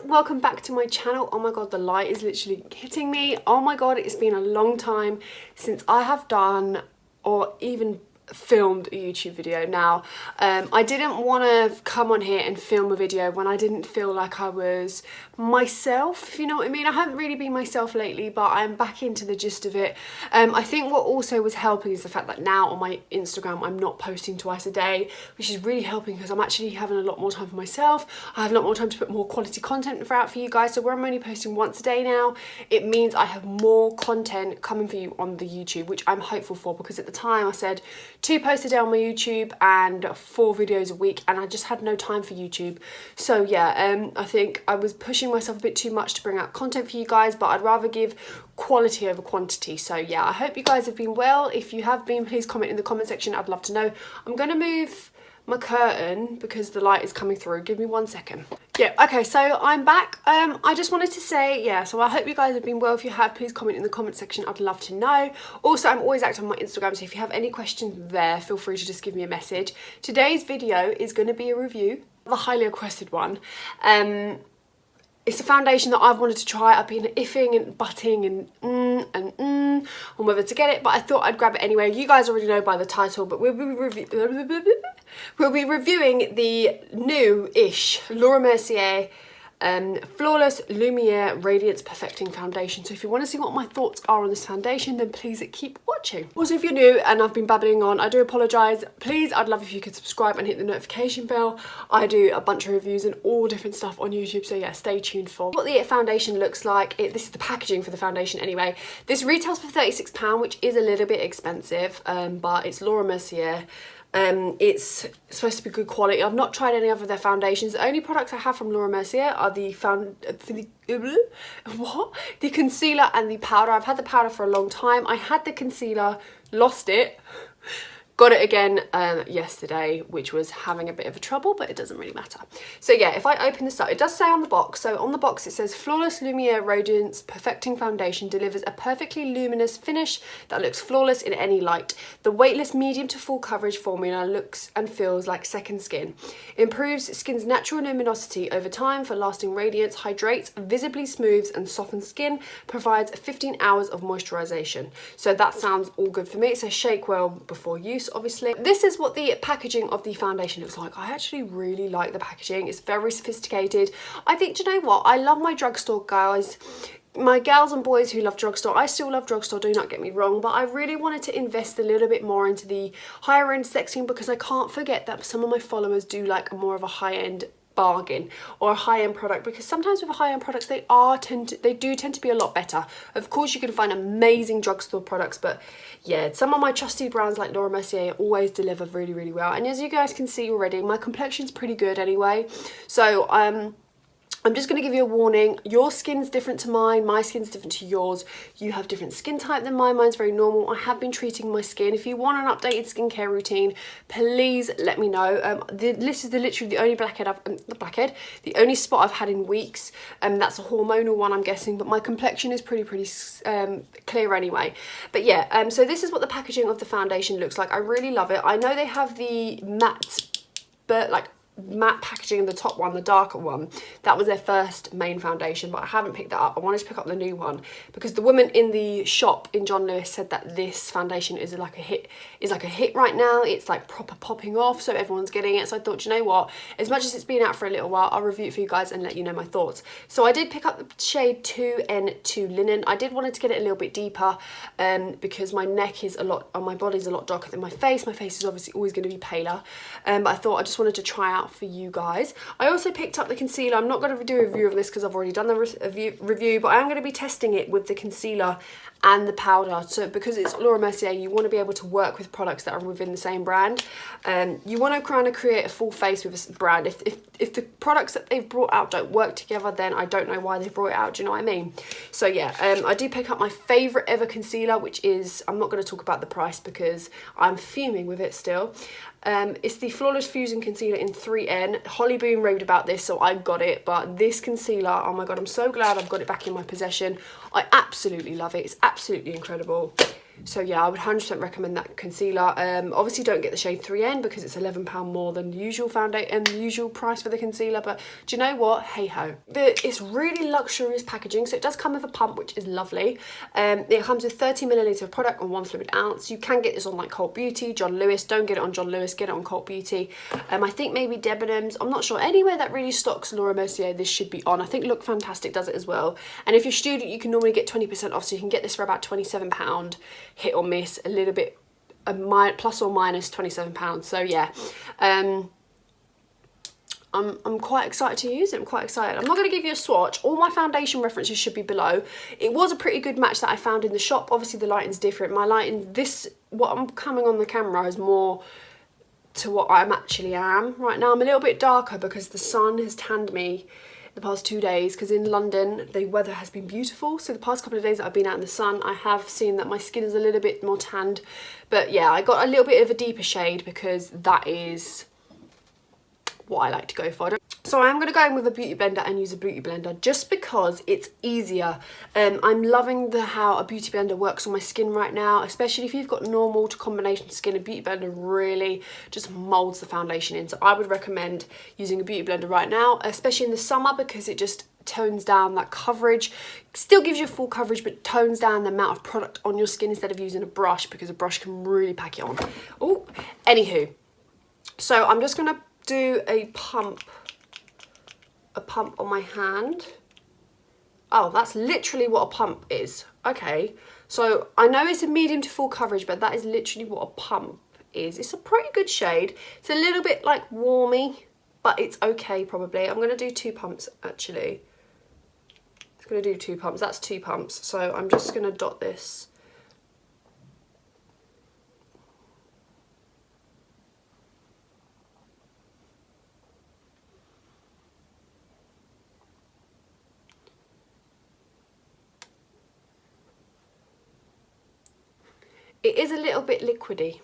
welcome back to my channel. Oh my god, the light is literally hitting me. Oh my god, it's been a long time since I have done or even filmed a YouTube video. Now I didn't want to come on here and film a video when I didn't feel like I was myself, if you know what I mean. I haven't really been myself lately, but I'm back into the gist of it. I think what also was helping is the fact that now on my Instagram I'm not posting twice a day, which is really helping because I'm actually having a lot more time for myself. I have a lot more time to put more quality content out for you guys. So where I'm only posting once a day now, it means I have more content coming for you on the YouTube, which I'm hopeful for, because at the time I said 2 posts a day on my YouTube and 4 videos a week, and I just had no time for YouTube. So yeah, I think I was pushing myself a bit too much to bring out content for you guys, but I'd rather give quality over quantity. So yeah, I hope you guys have been well. If you have been, please comment in the comment section. I'd love to know. I'm gonna move my curtain because the light is coming through. Give me 1 second. Yeah, okay, so I'm back. I just wanted to say, yeah, so I hope you guys have been well. If you have, please comment in the comment section. I'd love to know. Also, I'm always active on my Instagram, so if you have any questions there, feel free to just give me a message. Today's video is going to be a review, the highly requested one. It's a foundation that I've wanted to try. I've been iffing and butting and on whether to get it, but I thought I'd grab it anyway. You guys already know by the title, but we'll be reviewing the new-ish Laura Mercier Flawless Lumiere Radiance Perfecting Foundation. So if you want to see what my thoughts are on this foundation, then please keep watching. Also, if you're new and I've been babbling on, I do apologise. Please, I'd love if you could subscribe and hit the notification bell. I do a bunch of reviews and all different stuff on YouTube, so yeah, stay tuned for what the foundation looks like. This is the packaging for the foundation anyway. This retails for £36, which is a little bit expensive, but it's Laura Mercier. It's supposed to be good quality. I've not tried any other of their foundations. The only products I have from Laura Mercier are the concealer and the powder. I've had the powder for a long time. I had the concealer, lost it, got it again yesterday, which was having a bit of a trouble, but it doesn't really matter. So yeah, if I open this up, it does say on the box. So on the box it says Flawless Lumiere Radiance Perfecting Foundation delivers a perfectly luminous finish that looks flawless in any light. The weightless medium to full coverage formula looks and feels like second skin. Improves skin's natural luminosity over time for lasting radiance, hydrates, visibly smooths and softens skin, provides 15 hours of moisturization. So that sounds all good for me. It says shake well before use, obviously. This is what the packaging of the foundation looks like. I actually really like the packaging. It's very sophisticated. I think, do you know what? I love my drugstore guys. My gals and boys who love drugstore. I still love drugstore, do not get me wrong, but I really wanted to invest a little bit more into the higher end section, because I can't forget that some of my followers do like more of a high end bargain or a high-end product, because sometimes with high-end products they do tend to be a lot better. Of course you can find amazing drugstore products, but yeah, some of my trusted brands like Laura Mercier always deliver really, really well. And as you guys can see already, my complexion's pretty good anyway. So I'm just going to give you a warning. Your skin's different to mine, my skin's different to yours. You have different skin type than mine. Mine's very normal. I have been treating my skin. If you want an updated skincare routine, please let me know. This is literally the only the only spot I've had in weeks. That's a hormonal one, I'm guessing, but my complexion is pretty clear anyway. But yeah, so this is what the packaging of the foundation looks like. I really love it. I know they have the matte, but like matte packaging in the top one, the darker one. That was their first main foundation, but I haven't picked that up. I wanted to pick up the new one because the woman in the shop in John Lewis said that this foundation is like a hit right now. It's like proper popping off, so everyone's getting it. So I thought, you know what, as much as it's been out for a little while, I'll review it for you guys and let you know my thoughts. So I did pick up the shade 2N2 Linen. I did want to get it a little bit deeper because my neck is my body's a lot darker than my face. My face is obviously always going to be paler, but I thought I just wanted to try out for you guys. I also picked up the concealer. I'm not going to do a review of this because I've already done the review, but I am going to be testing it with the concealer and the powder. So because it's Laura Mercier, you want to be able to work with products that are within the same brand. You want to kind of create a full face with a brand. If the products that they've brought out don't work together, then I don't know why they've brought it out. Do you know what I mean? So yeah, I do pick up my favourite ever concealer, which is, I'm not going to talk about the price because I'm fuming with it still. It's the Flawless Fusion Concealer in 3N. Holly Boone raved about this, so I got it. But this concealer, oh my god, I'm so glad I've got it back in my possession. I absolutely love it. It's absolutely incredible. So yeah, I would 100% recommend that concealer. Obviously don't get the shade 3N because it's £11 more than the usual foundation, the usual price for the concealer, but do you know what? Hey ho. It's really luxurious packaging, so it does come with a pump, which is lovely. It comes with 30ml of product and 1 fluid ounce. You can get this on like Cult Beauty, John Lewis. Don't get it on John Lewis, get it on Cult Beauty. I think maybe Debenhams, I'm not sure. Anywhere that really stocks Laura Mercier, this should be on. I think Look Fantastic does it as well. And if you're a student, you can normally get 20% off, so you can get this for about £27. Hit or miss, a little bit, plus or minus £27. So yeah, I'm quite excited to use it. I'm quite excited. I'm not going to give you a swatch. All my foundation references should be below. It was a pretty good match that I found in the shop. Obviously the lighting's different. My lighting, what I'm coming on the camera is more to what I actually am right now. I'm a little bit darker because the sun has tanned me the past 2 days, because in London the weather has been beautiful. So the past couple of days that I've been out in the sun, I have seen that my skin is a little bit more tanned. But yeah, I got a little bit of a deeper shade because that is what I like to go for. So I'm going to go in with a beauty blender and use a beauty blender just because it's easier. I'm loving how a beauty blender works on my skin right now, especially if you've got normal to combination skin. A beauty blender really just molds the foundation in. So I would recommend using a beauty blender right now, especially in the summer, because it just tones down that coverage. Still gives you full coverage, but tones down the amount of product on your skin instead of using a brush, because a brush can really pack it on. Oh, anywho, so I'm just going to do a pump on my hand. Oh, that's literally what a pump is. Okay, so I know it's a medium to full coverage, but that is literally what a pump is. It's a pretty good shade. It's a little bit like warmy, but it's okay probably. I'm going to do 2 pumps actually. I'm going to do 2 pumps. That's 2 pumps. So I'm just going to dot this. It is a little bit liquidy,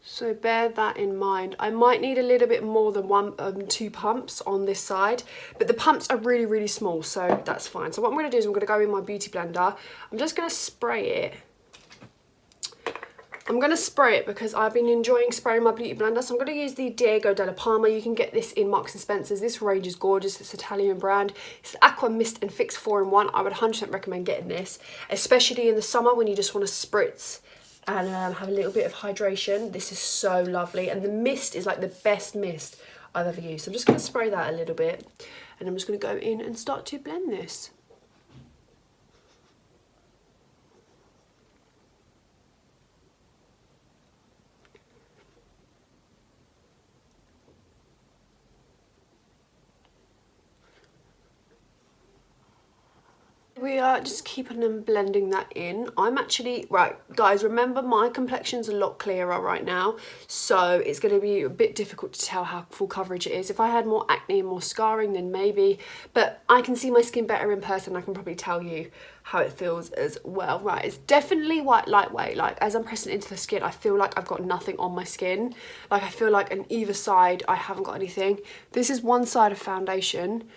so bear that in mind. I might need a little bit more than 2 pumps on this side, but the pumps are really, really small, so that's fine. So what I'm going to do is I'm going to go in my beauty blender. I'm just going to spray it. I'm going to spray it because I've been enjoying spraying my beauty blender. So I'm going to use the Diego Della Palma. You can get this in Marks & Spencer's. This range is gorgeous. It's an Italian brand. It's Aqua Mist and Fix 4-in-1. I would 100% recommend getting this, especially in the summer when you just want to spritz and have a little bit of hydration. This is so lovely. And the mist is like the best mist I've ever used. So I'm just going to spray that a little bit, and I'm just going to go in and start to blend this. We are just keeping and blending that in. I'm actually, right guys, remember my complexion's a lot clearer right now, so it's going to be a bit difficult to tell how full coverage it is. If I had more acne and more scarring, then maybe, but I can see my skin better in person. I can probably tell you how it feels as well. Right, it's definitely lightweight. Like as I'm pressing into the skin, I feel like I've got nothing on my skin. Like I feel like on either side I haven't got anything. This is one side of foundation.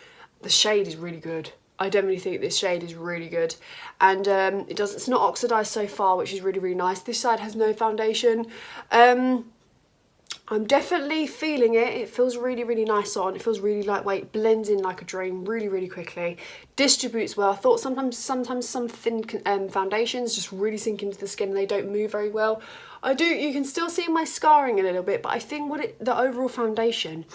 The shade is really good. I definitely think this shade is really good, and it's not oxidized so far, which is really, really nice. This side has no foundation. I'm definitely feeling it. It feels really, really nice on. It feels really lightweight, blends in like a dream really, really quickly, distributes well. I thought sometimes some thin foundations just really sink into the skin and they don't move very well. You can still see my scarring a little bit, but I think the overall foundation,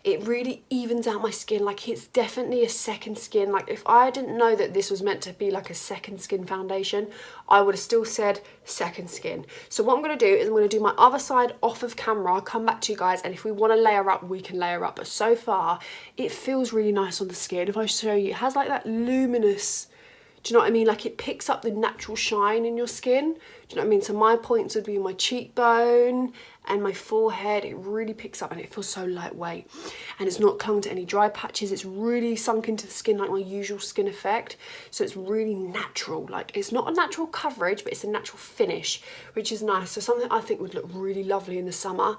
it really evens out my skin. Like it's definitely a second skin. Like if I didn't know that this was meant to be like a second skin foundation, I would have still said second skin. So what I'm going to do is I'm going to do my other side off of camera. I'll come back to you guys, and if we want to layer up, we can layer up. But so far, it feels really nice on the skin. If I show you, it has like that luminous, do you know what I mean? Like it picks up the natural shine in your skin. Do you know what I mean? So my points would be my cheekbone and my forehead. It really picks up and it feels so lightweight. And it's not clung to any dry patches. It's really sunk into the skin like my usual skin effect. So it's really natural. Like it's not a natural coverage, but it's a natural finish, which is nice. So something I think would look really lovely in the summer.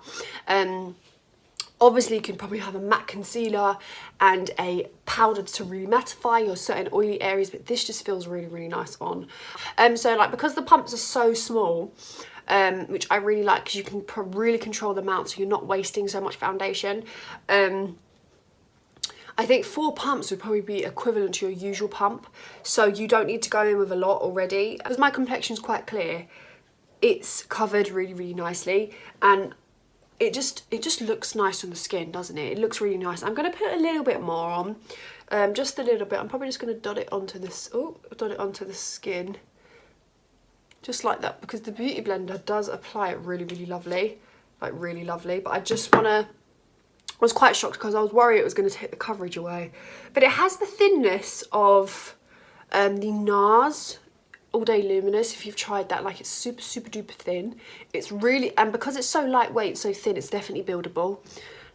Obviously you can probably have a matte concealer and a powder to really mattify your certain oily areas, but this just feels really, really nice on. So like, because the pumps are so small, which I really like because you can really control the amount so you're not wasting so much foundation. I think 4 pumps would probably be equivalent to your usual pump, so you don't need to go in with a lot already. Because my complexion's quite clear, it's covered really, really nicely, and it just looks nice on the skin, doesn't it? It looks really nice. I'm going to put a little bit more on, just a little bit. I'm probably just going to dot it onto this. Oh, dot it onto the skin, just like that, because the Beautyblender does apply it really, really lovely, like really lovely. But I just want to. I was quite shocked because I was worried it was going to take the coverage away, but it has the thinness of the NARS All Day Luminous. If you've tried that, like, it's super, super duper thin. It's really, and because it's so lightweight, so thin, it's definitely buildable.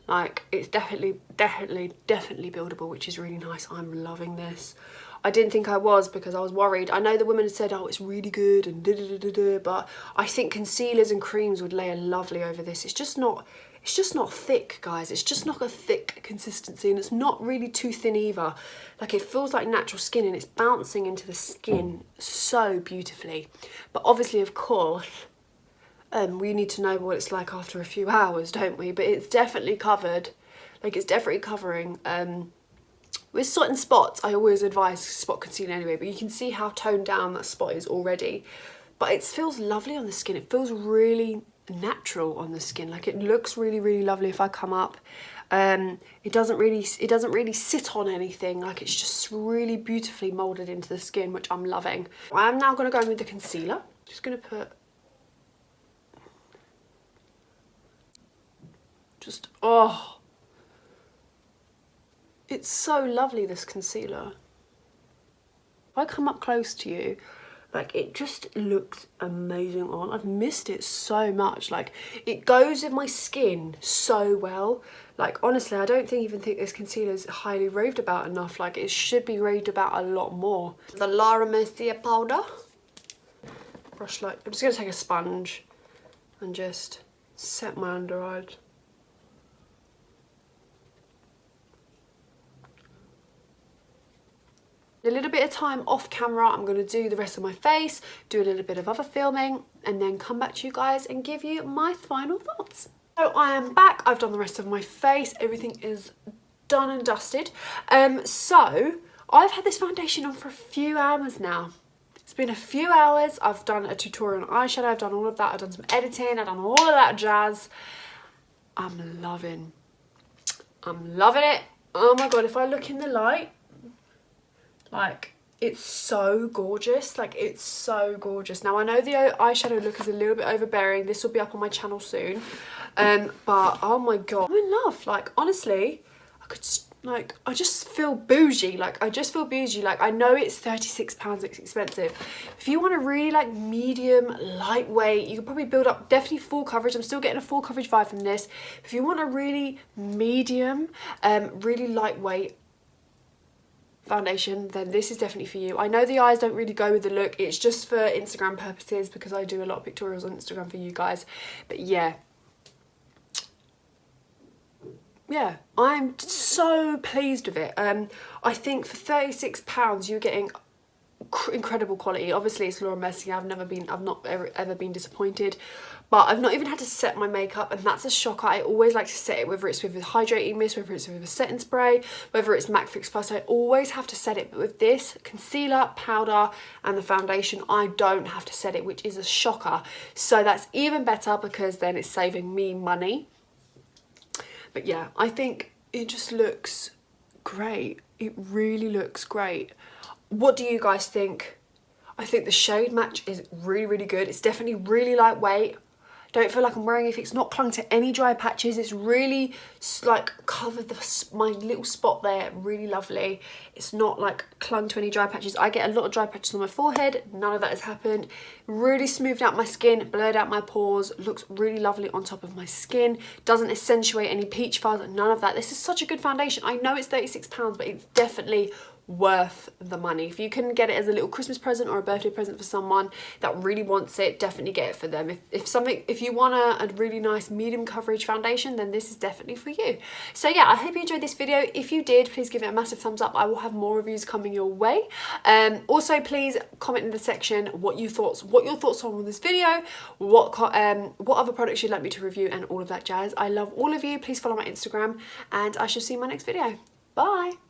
Like, it's definitely buildable, which is really nice. I'm loving this. I didn't think I was, because I was worried. I know the women had said, oh, it's really good and da-da-da-da-da, but I think concealers and creams would layer lovely over this. It's just not thick, guys. It's just not a thick consistency, and it's not really too thin either. Like, it feels like natural skin, and it's bouncing into the skin so beautifully. But obviously, of course, we need to know what it's like after a few hours, don't we? But it's definitely covered. Like, it's definitely covering. With certain spots, I always advise spot concealer anyway, but you can see how toned down that spot is already. But it feels lovely on the skin. It feels really natural on the skin. Like, it looks really, really lovely if I come up. It doesn't really sit on anything. Like, it's just really beautifully molded into the skin, which I'm loving. I'm now going to go in with the concealer. Just going to put oh, it's so lovely, this concealer. If I come up close to you, like, it just looks amazing on. I've missed it so much. Like, it goes with my skin so well. Like, honestly, I don't even think this concealer is highly raved about enough. Like, it should be raved about a lot more. The Mercier powder. Brush light. I'm just going to take a sponge and just set my under eyes. A little bit of time off camera, I'm going to do the rest of my face, do a little bit of other filming, and then come back to you guys and give you my final thoughts. So I am back. I've done the rest of my face. Everything is done and dusted. So I've had this foundation on for a few hours now. It's been a few hours. I've done a tutorial on eyeshadow. I've done all of that. I've done some editing. I've done all of that jazz. I'm loving it. Oh my God, if I look in the light, like, it's so gorgeous. Like, it's so gorgeous. Now, I know the eyeshadow look is a little bit overbearing. This will be up on my channel soon. But oh my God, I'm in love. Like, honestly, I just feel bougie. Like, I just feel bougie. Like, I know it's £36, it's expensive. If you want a really, like, medium, lightweight, you can probably build up definitely full coverage. I'm still getting a full coverage vibe from this. If you want a really medium, really lightweight foundation, then this is definitely for you. I know the eyes don't really go with the look. It's just for Instagram purposes, because I do a lot of pictorials on Instagram for you guys. But yeah, I'm so pleased with it. I think for £36 you're getting incredible quality. Obviously it's Laura Mercier. I've not ever been disappointed, but I've not even had to set my makeup, and that's a shocker. I always like to set it, whether it's with a hydrating mist, whether it's with a setting spray, whether it's MAC Fix Plus. I always have to set it, but with this concealer, powder and the foundation, I don't have to set it, which is a shocker. So that's even better, because then it's saving me money. But yeah, I think it just looks great. It really looks great. What do you guys think? I think the shade match is really, really good. It's definitely really lightweight. Don't feel like I'm wearing it. It's not clung to any dry patches. It's really, like, covered my little spot there really lovely. It's not, like, clung to any dry patches. I get a lot of dry patches on my forehead. None of that has happened. Really smoothed out my skin, blurred out my pores. Looks really lovely on top of my skin. Doesn't accentuate any peach fuzz. None of that. This is such a good foundation. I know it's £36, but it's definitely worth the money. If you can get it as a little Christmas present or a birthday present for someone that really wants it, definitely get it for them. If you want a really nice medium coverage foundation, then this is definitely for you. So yeah, I hope you enjoyed this video. If you did, please give it a massive thumbs up. I will have more reviews coming your way. Also, please comment in the section what your thoughts are on this video, what other products you'd like me to review, and all of that jazz. I love all of you. Please follow my Instagram, and I shall see you in my next video. Bye.